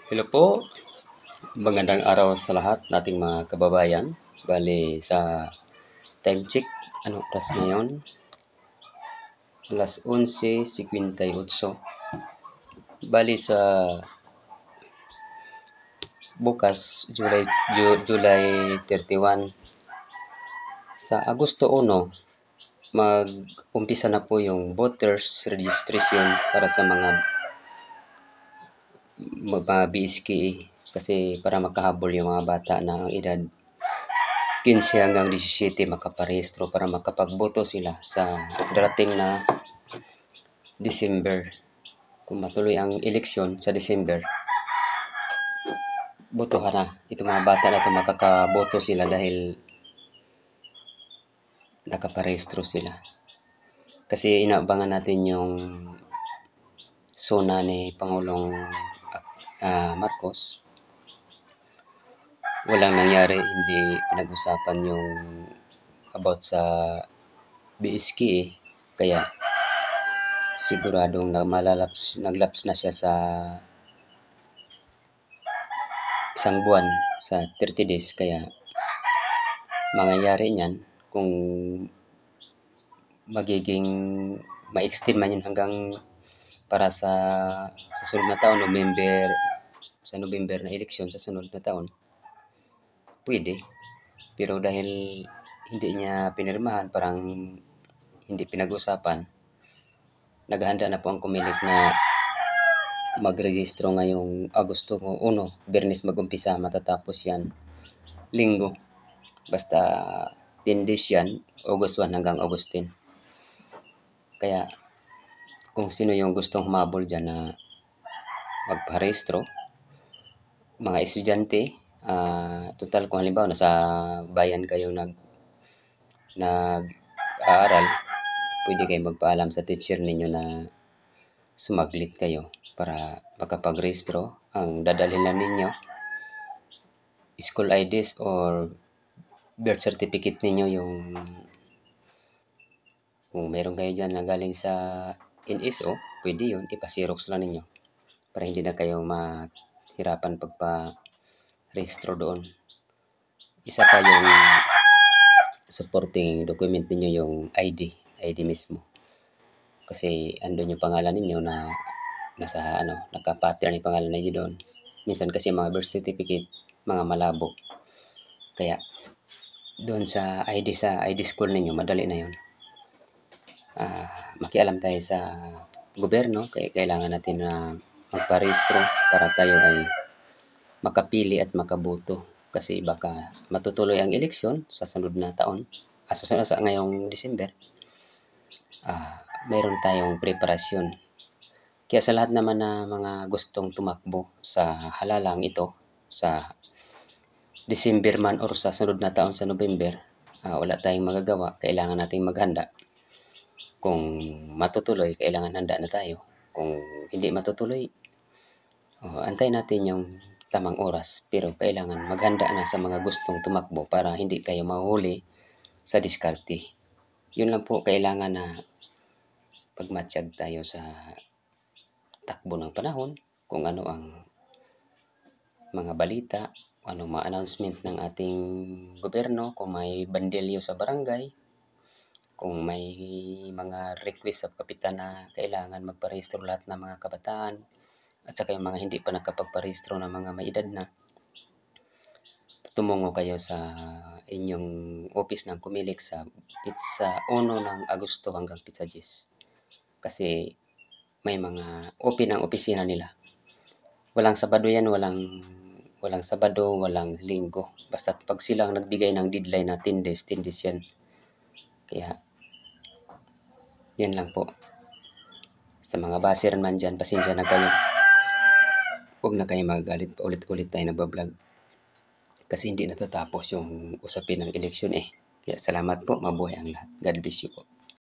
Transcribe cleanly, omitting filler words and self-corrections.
Hello po, magandang araw sa lahat nating mga kababayan. Bali sa time check, ano oras ngayon? Alas 11:58. Bali sa bukas, July 31, sa Agosto 1, mag-umpisa na po yung voters registration para sa mga BSKE kasi para makahabol yung mga bata na ang edad 15 hanggang 17 makaparehistro para makapagboto sila sa darating na December. Kung matuloy ang eleksyon sa December, botohan na. Itong mga bata na ito makakaboto sila dahil nakaparehistro sila. Kasi inaabangan natin yung SONA ni Pangulong Marcos. Walang nangyari, hindi pinag-usapan yung about sa BSKE. Kaya siguradong naglaps na siya sa isang buwan, sa 30 days. Kaya mangyayari niyan kung magiging ma-extend man yun hanggang para sa susunod na taon, November na eleksyon sa sunod na taon, pwede. Pero dahil hindi niya pinirmahan, parang hindi pinag-usapan, naghahanda na po ang Comelec na magrehistro ngayong Agosto 1, Biyernes mag-umpisa, matatapos yan Linggo. Basta 10 days yan, August 1 hanggang August 10. Kaya kung sino yung gustong humabol dyan na magparehistro, mga estudyante, total kung halimbawa nasa bayan kayo nag-aaral, pwede kayo magpaalam sa teacher ninyo na sumaglit kayo para makapagrehistro. Ang dadalhin lang ninyo, school IDs or birth certificate ninyo, yung kung meron kayo dyan na galing sa NSO, pwede yun, ipasirox lang ninyo para hindi na kayo mahirapan pagpa-rehistro doon. Isa pa yung supporting document ninyo, yung ID mismo. Kasi andun yung pangalan ninyo na nasa naka-pattern yung pangalan ninyo doon. Minsan kasi mga birth certificate, mga malabo. Kaya doon sa ID school ninyo, madali na yun. Makialam tayo sa gobyerno, kaya kailangan natin na magparehistro para tayo ay makapili at makaboto. Kasi baka matutuloy ang eleksyon sa sunod na taon, sa ngayong December, mayroon tayong preparasyon. Kaya sa lahat naman na mga gustong tumakbo sa halalang ito, sa December man or sa sunod na taon sa November, wala tayong magagawa, kailangan nating maghanda. Kung matutuloy, kailangan handa na tayo. Kung hindi matutuloy, antayin natin yung tamang oras. Pero kailangan maghanda na sa mga gustong tumakbo para hindi kayo mahuli sa diskarte. Yun lang po, kailangan na pagmatsyag tayo sa takbo ng panahon, kung ano ang mga balita, ano mga announcement ng ating gobyerno, kung may bandelyo sa barangay, kung may mga request sa kapitan na kailangan magparehistro lahat ng mga kabataan, at saka yung mga hindi pa nakapagparehistro na mga may edad na, tumungo kayo sa inyong office ng Comelec sa 1 ng Agosto hanggang Pizza 10. Kasi may mga open ang opisina nila. Walang Sabado yan, walang Sabado, walang Linggo. Basta pag silang nagbigay ng deadline na 10 days yan. Kaya yan lang po. Sa mga baser man dyan, pasensya na kayo. Huwag na kayo magagalit pa ulit-ulit tayo nagbablog. Kasi hindi natatapos yung usapin ng eleksyon eh. Kaya salamat po, mabuhay ang lahat. God bless you po.